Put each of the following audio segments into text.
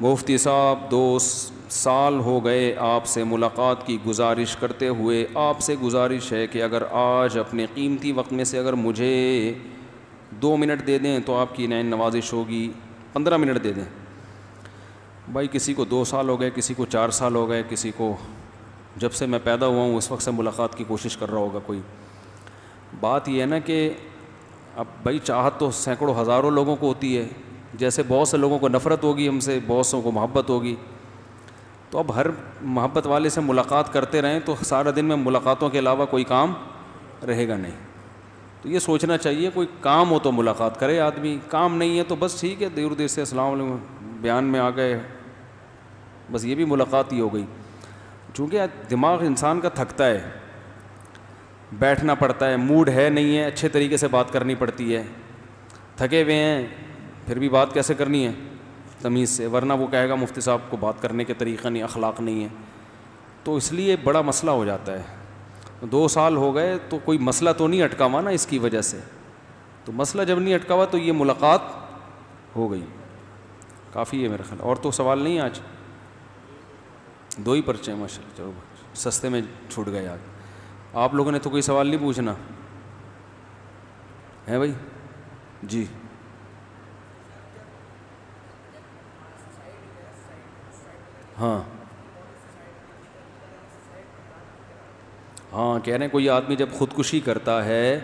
مفتی صاحب 2 سال ہو گئے آپ سے ملاقات کی گزارش کرتے ہوئے، آپ سے گزارش ہے کہ اگر آج اپنے قیمتی وقت میں سے اگر مجھے 2 منٹ دے دیں تو آپ کی نعین نوازش ہوگی. 15 منٹ دے دیں. بھائی کسی کو 2 سال ہو گئے، کسی کو 4 سال ہو گئے، کسی کو جب سے میں پیدا ہوا ہوں اس وقت سے ملاقات کی کوشش کر رہا ہوگا کوئی. بات یہ ہے نا کہ اب بھائی چاہت تو سینکڑوں ہزاروں لوگوں کو ہوتی ہے، جیسے بہت سے لوگوں کو نفرت ہوگی ہم سے، بہت سوں کو محبت ہوگی. تو اب ہر محبت والے سے ملاقات کرتے رہیں تو سارا دن میں ملاقاتوں کے علاوہ کوئی کام رہے گا نہیں. تو یہ سوچنا چاہیے کوئی کام ہو تو ملاقات کرے آدمی، کام نہیں ہے تو بس ٹھیک ہے دور دیر سے السلام علیکم بیان میں آ گئے، بس یہ بھی ملاقات ہی ہو گئی. چونکہ دماغ انسان کا تھکتا ہے، بیٹھنا پڑتا ہے، موڈ ہے نہیں ہے، اچھے طریقے سے بات کرنی پڑتی ہے. تھکے ہوئے ہیں پھر بھی بات کیسے کرنی ہے؟ تمیز سے، ورنہ وہ کہے گا مفتی صاحب کو بات کرنے کے طریقہ نہیں، اخلاق نہیں ہے. تو اس لیے بڑا مسئلہ ہو جاتا ہے. 2 سال ہو گئے تو کوئی مسئلہ تو نہیں اٹکا ہوا نا اس کی وجہ سے. تو مسئلہ جب نہیں اٹکا ہوا تو یہ ملاقات ہو گئی، کافی ہے میرا خیال. اور تو سوال نہیں آج؟ 2 ہی پرچے ہیں ماشاء اللہ. چلو سستے میں چھوٹ گئے آج. آپ لوگوں نے تو کوئی سوال نہیں پوچھنا ہے بھائی؟ جی ہاں ہاں، کہہ رہے ہیں کوئی آدمی جب خودکشی کرتا ہے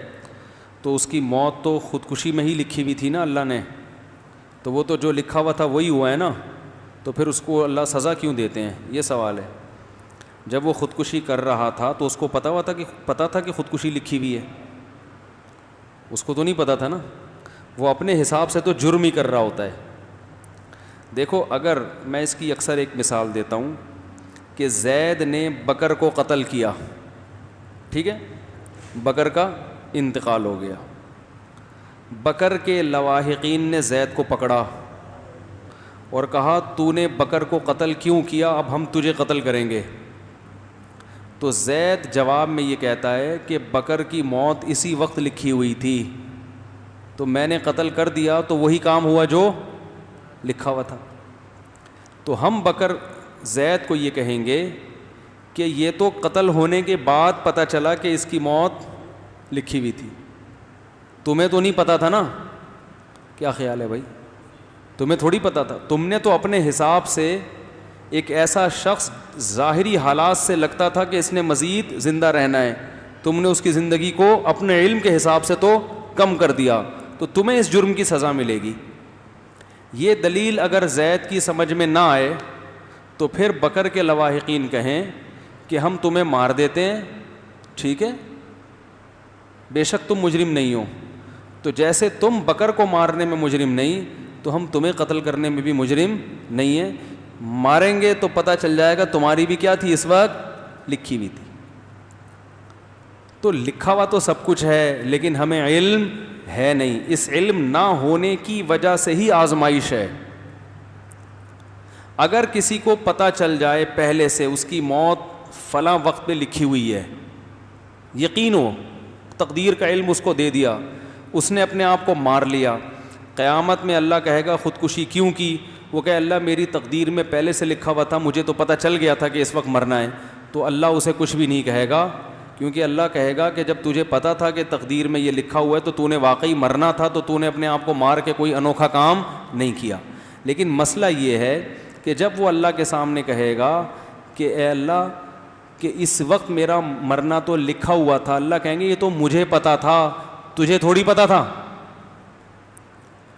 تو اس کی موت تو خودکشی میں ہی لکھی ہوئی تھی نا اللہ نے، تو وہ تو جو لکھا ہوا تھا وہی ہوا ہے نا، تو پھر اس کو اللہ سزا کیوں دیتے ہیں؟ یہ سوال ہے. جب وہ خودکشی کر رہا تھا تو اس کو پتہ تھا کہ خودکشی لکھی ہوئی ہے؟ اس کو تو نہیں پتہ تھا نا. وہ اپنے حساب سے تو جرم ہی کر رہا ہوتا ہے. دیکھو اگر میں اس کی اکثر ایک مثال دیتا ہوں کہ زید نے بکر کو قتل کیا، ٹھیک ہے، بکر کا انتقال ہو گیا، بکر کے لواحقین نے زید کو پکڑا اور کہا تو نے بکر کو قتل کیوں کیا، اب ہم تجھے قتل کریں گے. تو زید جواب میں یہ کہتا ہے کہ بکر کی موت اسی وقت لکھی ہوئی تھی تو میں نے قتل کر دیا، تو وہی کام ہوا جو لکھا ہوا تھا. تو ہم بکر زید کو یہ کہیں گے کہ یہ تو قتل ہونے کے بعد پتہ چلا کہ اس کی موت لکھی ہوئی تھی، تمہیں تو نہیں پتہ تھا نا. کیا خیال ہے بھائی؟ تمہیں تھوڑی پتہ تھا. تم نے تو اپنے حساب سے ایک ایسا شخص ظاہری حالات سے لگتا تھا کہ اس نے مزید زندہ رہنا ہے، تم نے اس کی زندگی کو اپنے علم کے حساب سے تو کم کر دیا، تو تمہیں اس جرم کی سزا ملے گی. یہ دلیل اگر زید کی سمجھ میں نہ آئے تو پھر بکر کے لواحقین کہیں کہ ہم تمہیں مار دیتے ہیں، ٹھیک ہے، بے شک تم مجرم نہیں ہو، تو جیسے تم بکر کو مارنے میں مجرم نہیں تو ہم تمہیں قتل کرنے میں بھی مجرم نہیں ہیں. ماریں گے تو پتہ چل جائے گا تمہاری بھی کیا تھی اس وقت لکھی ہوئی تھی. تو لکھا ہوا تو سب کچھ ہے لیکن ہمیں علم ہے نہیں. اس علم نہ ہونے کی وجہ سے ہی آزمائش ہے. اگر کسی کو پتہ چل جائے پہلے سے اس کی موت فلاں وقت پہ لکھی ہوئی ہے، یقین ہو، تقدیر کا علم اس کو دے دیا، اس نے اپنے آپ کو مار لیا، قیامت میں اللہ کہے گا خودکشی کیوں کی؟ وہ کہے اللہ میری تقدیر میں پہلے سے لکھا ہوا تھا، مجھے تو پتہ چل گیا تھا کہ اس وقت مرنا ہے. تو اللہ اسے کچھ بھی نہیں کہے گا، کیونکہ اللہ کہے گا کہ جب تجھے پتہ تھا کہ تقدیر میں یہ لکھا ہوا ہے تو تو نے واقعی مرنا تھا، تو تو نے اپنے آپ کو مار کے کوئی انوکھا کام نہیں کیا. لیکن مسئلہ یہ ہے کہ جب وہ اللہ کے سامنے کہے گا کہ اے اللہ کہ اس وقت میرا مرنا تو لکھا ہوا تھا، اللہ کہیں گے یہ تو مجھے پتہ تھا، تجھے تھوڑی پتہ تھا.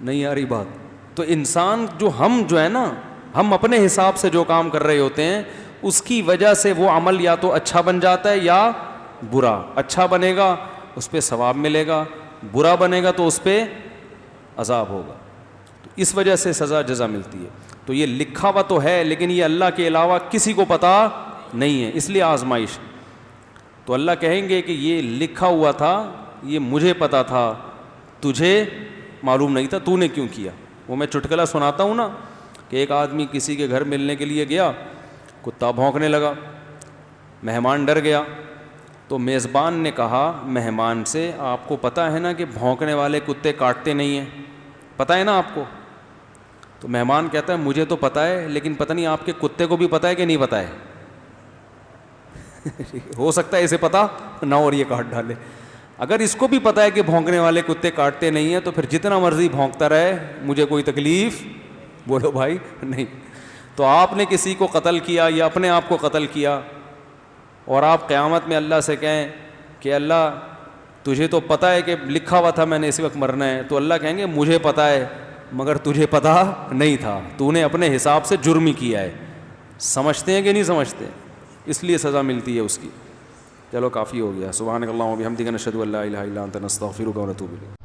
نہیں آ رہی بات؟ تو انسان جو ہے نا، ہم اپنے حساب سے جو کام کر رہے ہوتے ہیں اس کی وجہ سے وہ عمل یا تو اچھا بن جاتا ہے یا برا. اچھا بنے گا اس پہ ثواب ملے گا، برا بنے گا تو اس پہ عذاب ہوگا. تو اس وجہ سے سزا جزا ملتی ہے. تو یہ لکھا ہوا تو ہے لیکن یہ اللہ کے علاوہ کسی کو پتہ نہیں ہے، اس لیے آزمائش. تو اللہ کہیں گے کہ یہ لکھا ہوا تھا، یہ مجھے پتہ تھا، تجھے معلوم نہیں تھا، تو نے کیوں کیا؟ وہ میں چٹکلا سناتا ہوں نا کہ ایک آدمی کسی کے گھر ملنے کے لیے گیا، کتا بھونکنے لگا، مہمان ڈر گیا. تو میزبان نے کہا مہمان سے آپ کو پتہ ہے نا کہ بھونکنے والے کتے کاٹتے نہیں ہیں، پتہ ہے نا آپ کو؟ تو مہمان کہتا ہے مجھے تو پتہ ہے لیکن پتہ نہیں آپ کے کتے کو بھی پتہ ہے کہ نہیں پتہ ہے. ہو سکتا ہے اسے پتہ نہ اور یہ کاٹ ڈالے. اگر اس کو بھی پتہ ہے کہ بھونکنے والے کتے کاٹتے نہیں ہیں تو پھر جتنا مرضی بھونکتا رہے مجھے کوئی تکلیف بولو بھائی نہیں. تو آپ نے کسی کو قتل کیا یا اپنے آپ کو قتل کیا اور آپ قیامت میں اللہ سے کہیں کہ اللہ تجھے تو پتہ ہے کہ لکھا ہوا تھا میں نے اسی وقت مرنا ہے, تو اللہ کہیں گے مجھے پتہ ہے مگر تجھے پتہ نہیں تھا, تو نے اپنے حساب سے جرم ہی کیا ہے. سمجھتے ہیں کہ نہیں سمجھتے؟ اس لیے سزا ملتی ہے اس کی. چلو کافی ہو گیا. سبحانک اللہم و بحمدک نشہد ان لا الہ الا انت نستغفرک و نتوب الیک.